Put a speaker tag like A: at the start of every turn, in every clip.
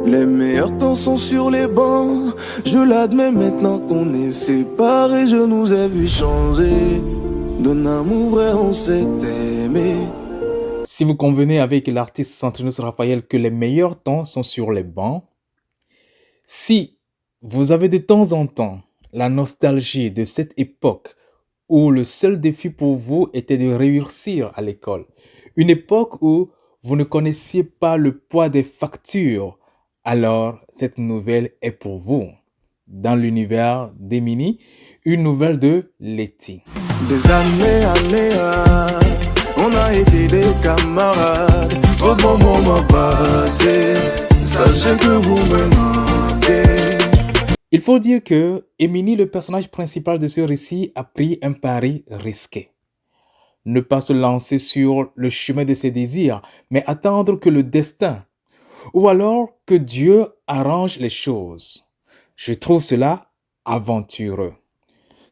A: Les meilleurs temps sont sur les bancs. Je l'admets maintenant qu'on est séparés. Je nous ai vu changer. D'un amour vrai on s'est aimé.
B: Si vous convenez avec l'artiste Santinos Raphaël que les meilleurs temps sont sur les bancs, si vous avez de temps en temps la nostalgie de cette époque où le seul défi pour vous était de réussir à l'école, une époque où vous ne connaissiez pas le poids des factures, alors cette nouvelle est pour vous. Dans l'univers d'Emini, une nouvelle de Letty.
A: Des années, on a été des camarades. Trop de bons moments passés. Sachez que vous me manquez.
B: Il faut dire que Emini, le personnage principal de ce récit, a pris un pari risqué. Ne pas se lancer sur le chemin de ses désirs, mais attendre que le destin, ou alors que Dieu arrange les choses. Je trouve cela aventureux.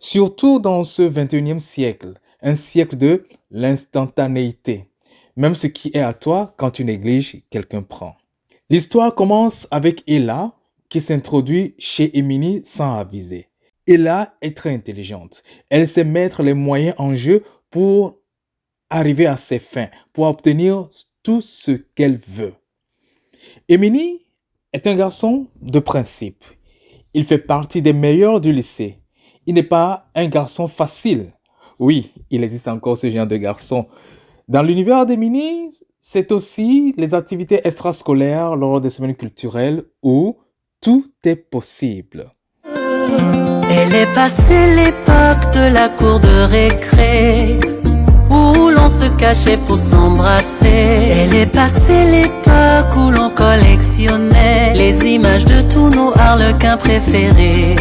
B: Surtout dans ce 21e siècle, un siècle de l'instantanéité. Même ce qui est à toi, quand tu négliges, quelqu'un prend. L'histoire commence avec Ella, qui s'introduit chez Emini sans aviser. Ella est très intelligente. Elle sait mettre les moyens en jeu pour arriver à ses fins, pour obtenir tout ce qu'elle veut. Emini est un garçon de principe. Il fait partie des meilleurs du lycée. Il n'est pas un garçon facile. Oui, il existe encore ce genre de garçon. Dans l'univers d'Emini, c'est aussi les activités extrascolaires lors des semaines culturelles où tout est possible.
C: Elle est passée l'époque de la cour de récré, où l'on se cachait pour s'embrasser. Elle est passée l'époque où l'on collectionnait les images de tous nos harlequins préférés.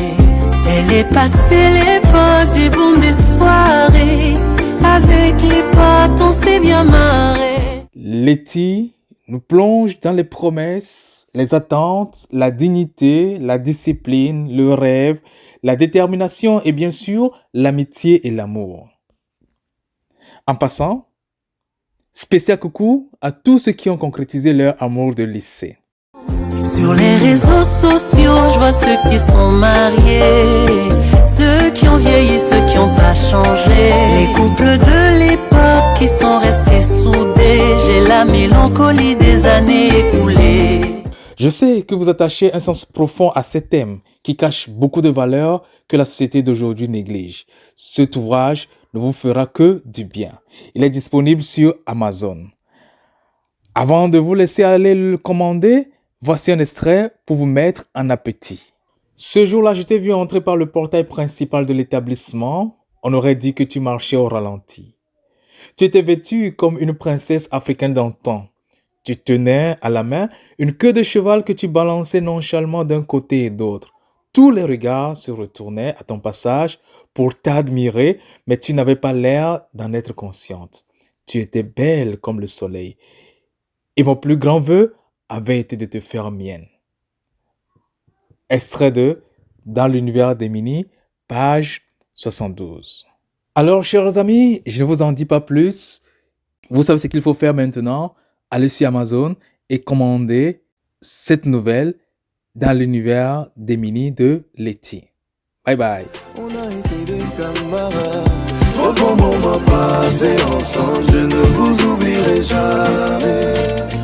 C: Elle est passée l'époque du boom des soirées. Avec les potes, on s'est bien marré.
B: Letty nous plonge dans les promesses, les attentes, la dignité, la discipline, le rêve, la détermination et bien sûr l'amitié et l'amour. En passant, spécial coucou à tous ceux qui ont concrétisé leur amour de lycée.
C: Sur les réseaux sociaux, je vois ceux qui sont mariés, ceux qui ont vieilli, ceux qui n'ont pas changé, les couples de l'époque qui sont restés soudés. J'ai la mélancolie des années écoulées.
B: Je sais que vous attachez un sens profond à ces thèmes qui cachent beaucoup de valeurs que la société d'aujourd'hui néglige. Cet ouvrage ne vous fera que du bien. Il est disponible sur Amazon. Avant de vous laisser aller le commander, voici un extrait pour vous mettre en appétit. Ce jour-là, je t'ai vu entrer par le portail principal de l'établissement. On aurait dit que tu marchais au ralenti. Tu étais vêtue comme une princesse africaine d'antan. Tu tenais à la main une queue de cheval que tu balançais nonchalamment d'un côté et d'autre. Tous les regards se retournaient à ton passage pour t'admirer, mais tu n'avais pas l'air d'en être consciente. Tu étais belle comme le soleil. Et mon plus grand vœu avait été de te faire mienne. Extrait de Dans l'univers d'Emini, page 72. Alors, chers amis, je ne vous en dis pas plus. Vous savez ce qu'il faut faire maintenant. Allez sur Amazon et commandez cette nouvelle Dans l'univers d'Emini de Letty. Bye bye.
A: On a été des camarades. Trop de bons moments passés ensemble. Je ne vous oublierai jamais.